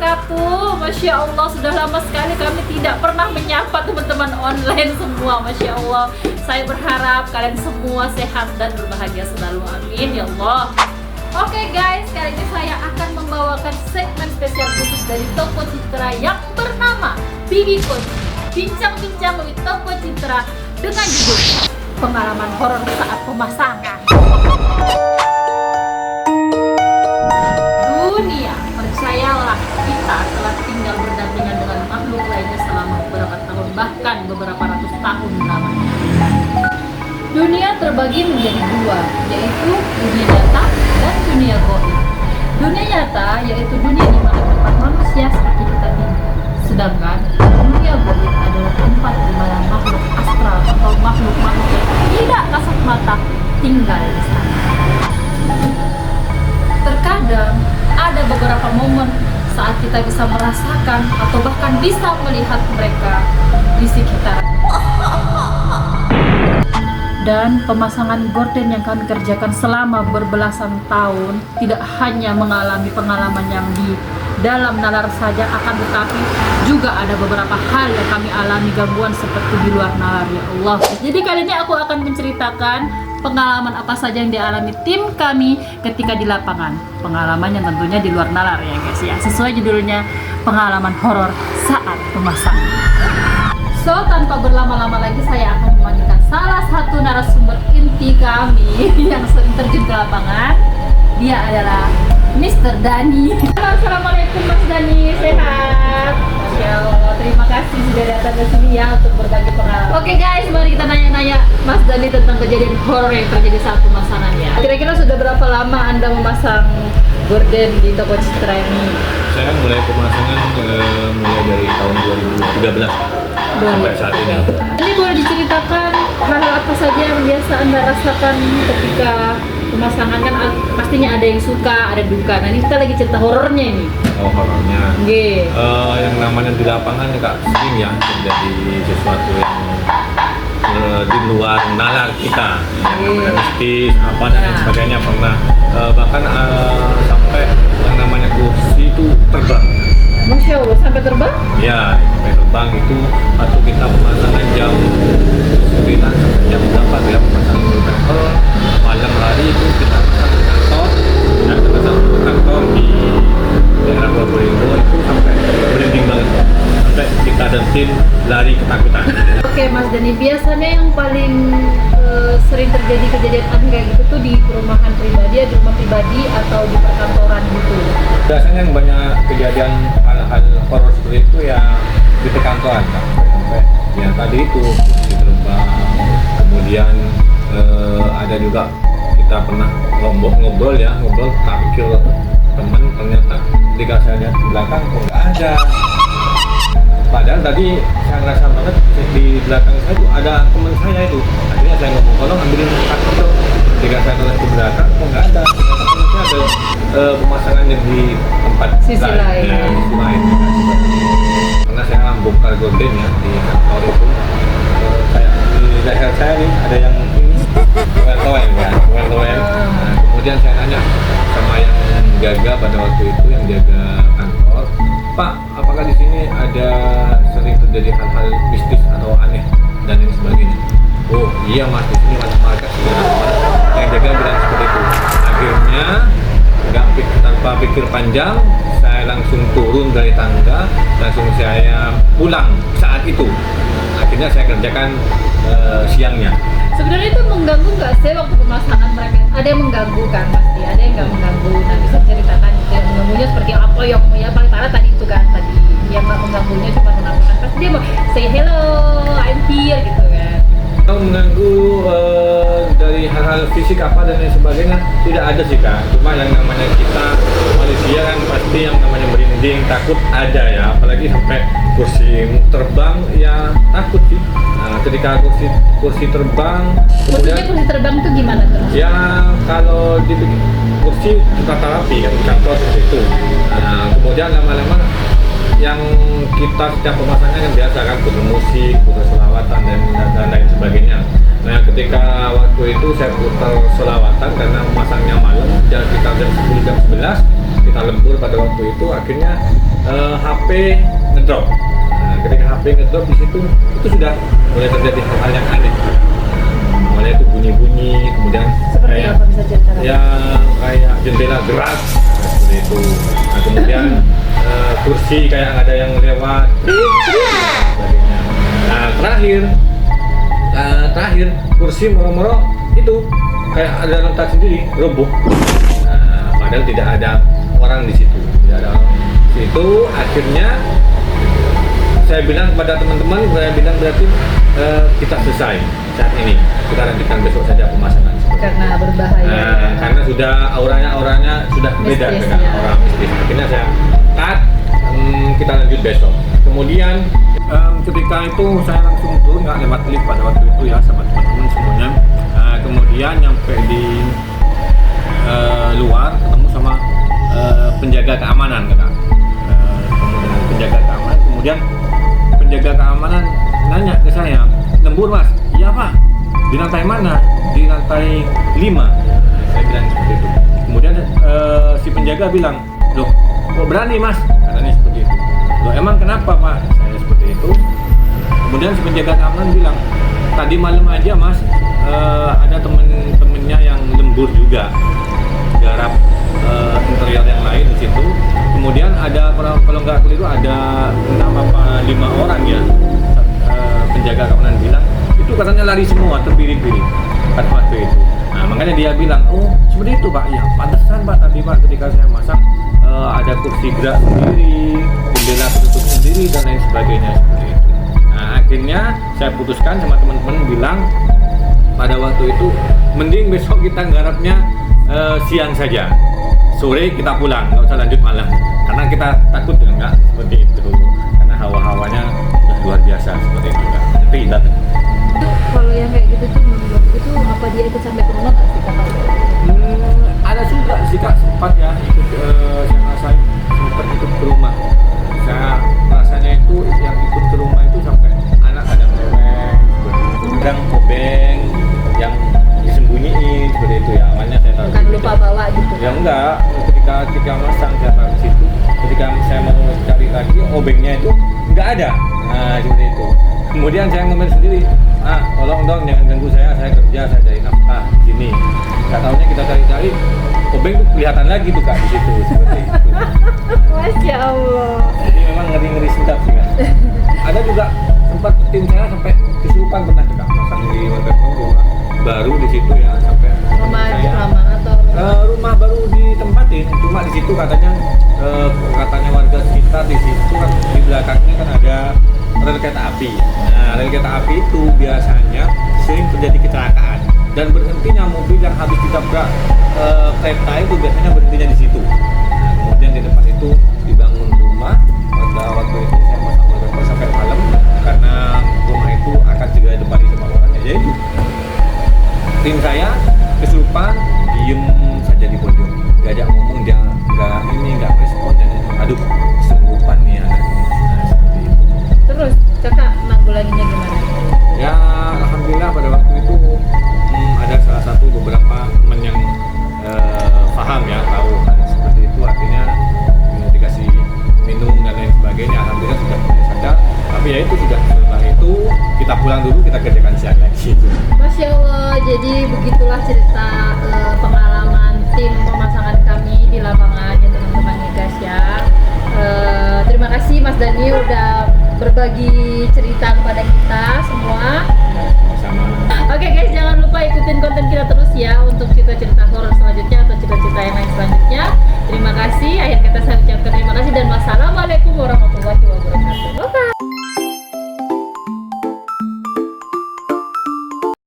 wabarakatuh. Masya Allah, sudah lama sekali kami tidak pernah menyapa teman-teman online semua. Masya Allah, saya berharap kalian semua sehat dan berbahagia selalu, amin ya Allah. Oke guys, kali ini saya akan membawakan segmen spesial khusus dari Toko Citra yang bernama Bibi Coach. Bincang-bincang with Toko Citra dengan judul Pengalaman Horor Saat Pemasangan. Dunia, percayalah, kita telah tinggal berdampingan dengan makhluk lainnya selama beberapa tahun, bahkan beberapa ratus tahun lamanya. Dunia terbagi menjadi dua, yaitu dunia nyata dan dunia gaib. Dunia nyata yaitu dunia di mana tempat manusia seperti kita tinggal. Sedangkan dunia gaib adalah tempat di mana makhluk astral atau makhluk-makhluk yang tidak kasat mata tinggal di sana. Terkadang ada beberapa momen saat kita bisa merasakan atau bahkan bisa melihat mereka di sekitar. Dan pemasangan gorden yang kami kerjakan selama berbelasan tahun tidak hanya mengalami pengalaman yang di dalam nalar saja, akan tetapi juga ada beberapa hal yang kami alami gangguan seperti di luar nalar, ya Allah. Jadi kali ini aku akan menceritakan pengalaman apa saja yang dialami tim kami ketika di lapangan. Pengalaman yang tentunya di luar nalar ya guys ya. Sesuai judulnya, pengalaman horor saat pemasangan. So, tanpa berlama-lama lagi saya akan memanggilkan salah satu narasumber inti kami yang sering terjun ke lapangan. Dia adalah Mr. Dani. Halo, assalamualaikum Mas Dani, sehat? Masya Allah, terima kasih sudah datang ke sini ya untuk berbagi pengalaman. Oke guys, mari kita nanya-nanya Mas Dani tentang kejadian horor yang terjadi saat pemasangan ya. Kira-kira sudah berapa lama Anda memasang gorden di Toko Citra ini? Saya mulai pemasangan mulai dari tahun 2013 sampai saat ini. Ini boleh diceritakan hal-hal apa saja yang biasa Anda rasakan ketika pemasangan? Kan pastinya ada yang suka, ada duka. Nah ini kita lagi cerita horornya ini. Oh, horornya. Okay. Yang namanya di lapangan Kak, sering ya terjadi sesuatu yang di luar nalar kita, yang namanya mistis, apa dan lain sebagainya pernah. Bahkan sampai yang namanya kursi itu terbang. Masya Allah, sampai terbang? Ya, sampai terbang itu waktu kita pemasangan jam 9 sampai jam 8 ya, pemasangan di kantor. Malam hari itu kita pasang di kantor, dan kita satu kantor di daerah Probolinggo itu sampai merinding banget, sampai kita dan tim lari ketakutan. Oke Mas Dani, biasanya yang paling sering terjadi kejadian aneh kayak gitu tuh di perumahan pribadi, di rumah pribadi atau di perkantoran gitu? Biasanya yang banyak kejadian hal-hal horor seperti itu ya di perkantoran kan, sampai ya tadi itu kursi terbang, kemudian ada juga kita pernah ngobrol tak pikir teman, ternyata ketika saya lihat di belakang kok nggak ada. Padahal tadi saya ngerasa banget di belakang saya itu ada teman saya itu. Akhirnya saya ngomong, tolong ambilin kartu dong. Ketika saya ngeliat ke belakang kok nggak ada. Ternyata ada pemasangannya di tempat sisi lain. Ya, sisi lain. Karena saya bongkar gorden ya di kantor itu, kayak di leher saya nih ada yang ini toel ya. Nah, kemudian saya nanya sama yang jaga pada waktu itu, yang jaga kantor, Pak, apakah di sini ada sering terjadi hal-hal mistis atau aneh dan lain sebagainya? Oh iya Mas, di sini banyak market yang jaga bilang seperti itu. Akhirnya tanpa pikir panjang, saya langsung turun dari tangga, langsung saya pulang saat itu. Akhirnya saya kerjakan siangnya. Sebenarnya itu mengganggu nggak sih waktu pemasangan mereka? Ada yang mengganggu kan pasti, ada yang nggak mengganggu. Nah bisa ceritakan yang mengganggunya seperti apa? Yang ya paling parah tadi itu kan, tadi yang nggak mengganggunya cuma menampilkan pasti dia mau say hello, I'm here gitu kan. Kalau mengganggu dari hal-hal fisik apa dan lain sebagainya tidak ada sih Kak. Cuma yang namanya kita manusia kan pasti yang namanya merinding, takut ada ya. Apalagi sampai kursi terbang ya takut sih. Nah, ketika kursi terbang, kemudian kursi terbang itu gimana tuh? Ya kalau di kursi kita terapi kan di kantor seperti itu. Nah, kemudian lama-lama yang kita setiap pemasangan yang biasa kan putar musik, putar selawatan dan lain sebagainya. Nah ketika waktu itu saya putar selawatan karena memasangnya malam, jam sekitar jam 10 jam 11 kita lembur pada waktu itu, akhirnya HP ngedrop. Nah, ketika HP ngedrop di situ itu sudah mulai terjadi hal-hal yang aneh. Mulai itu bunyi-bunyi, kemudian Seperti kayak apa bisa ceritakan? ya kayak jendela gerak seperti itu. Nah, kemudian kursi kayak ada yang lewat, sebagainya. Nah, terakhir kursi moro-moro itu kayak ada retak sendiri, roboh. Nah, padahal tidak ada orang di situ, tidak ada orang di situ. Akhirnya saya bilang kepada teman-teman, saya bilang berarti kita selesai saat ini, kita lanjutkan besok saja pemasangan. Karena berbahaya. Karena sudah auranya sudah beda Mistis, dengan ya. orang mistis. Akhirnya saya cut, kita lanjut besok. Kemudian ketika itu saya langsung turun, nggak lewat lift pada waktu itu ya sama teman-teman semuanya. Kemudian nyampe di luar ketemu sama penjaga keamanan, kan? Kemudian penjaga keamanan, kemudian penjaga keamanan nanya ke saya, lembur mas? Iya pak. Di lantai mana? Di lantai 5. Saya bilang seperti itu. Kemudian si penjaga bilang, loh kok berani mas? Katanya seperti itu. Loh emang kenapa pak? Saya seperti itu. Kemudian si penjaga keamanan bilang, tadi malam aja mas ada temen-temennya yang lembur juga, garap interior yang lain di situ. Kemudian ada, kalau nggak keliru ada 6 apa 5 orang ya. Penjaga keamanan bilang itu katanya lari semua, terpilih-pilih pada waktu itu. Nah makanya dia bilang, oh seperti itu pak, ya pantesan pak tadi pak ketika saya masak ada kursi gerak sendiri, jendela tertutup sendiri dan lain sebagainya seperti itu. Nah akhirnya saya putuskan sama teman-teman bilang pada waktu itu mending besok kita garapnya siang saja, sore kita pulang, nggak usah lanjut malam karena kita takut dengan nggak seperti itu, karena hawa-hawanya sudah luar biasa seperti itu kan. Tapi datang. Kalau yang kayak gitu tuh menurut itu apa dia ikut sampai ke rumah nggak sih kakak? Ada juga sih kak, sempat ya ikut, saya ngerasain sempat ikut ke rumah. Saya rasanya itu yang ikut ke rumah itu sampai anak ada mewek, pegang obeng yang disembunyiin seperti itu ya. Awalnya saya taruh Bukan lupa bawa gitu. ya enggak, ketika masang saya taruh di situ, ketika saya mau cari lagi obengnya itu enggak ada. Nah seperti itu. Kemudian saya ngomel sendiri, tolong dong jangan ganggu saya kerja, saya cari nafkah di sini. Nggak tahunya kita cari-cari, obeng tuh kelihatan lagi tuh kak di situ seperti itu. Masya Allah. Jadi memang ngeri-ngeri sedap sih kak. Ada juga tempat tim saya sampai kesurupan pernah tuh kak, masang di rumah baru di situ ya, sampai Rumah saya, lama atau rumah baru ditempatin, cuma di situ katanya warga sekitar di situ kan di belakangnya kan ada rel kereta api. Nah, rel kereta api itu biasanya sering terjadi kecelakaan dan berhentinya mobil yang habis ditabrak kereta itu biasanya berhentinya di situ. Nah, kemudian di tempat itu dibangun rumah. Pada waktu itu saya masang wallpaper sampai malam karena rumah itu akan segera ditempati sama orang. Ya itu tim saya kesurupan, diem saja di pojok, gak ada ngomong, dia nggak respon dan aduh kesurupan nih anak ini. Nah, seperti itu. terus kakak nanggulanginya gimana? Ya alhamdulillah pada waktu itu ada salah satu beberapa teman yang paham ya, tahu kan seperti itu, artinya dikasih minum dan lain sebagainya. Alhamdulillah sudah mulai sadar, tapi ya itu sudah, setelah itu kita pulang dulu, kita kerjakan siang lagi. Masya Allah, jadi begitulah cerita pengalaman tim pemasangan kami di lapangan ya teman-teman ya guys ya. Terima kasih Mas Dani udah berbagi cerita kepada kita semua. Sama. Oke guys, jangan lupa ikutin konten kita terus ya untuk cerita-cerita horor selanjutnya atau cerita-cerita yang lain selanjutnya. Terima kasih. Akhir kata saya ucapkan terima kasih dan wassalamualaikum warahmatullahi wabarakatuh.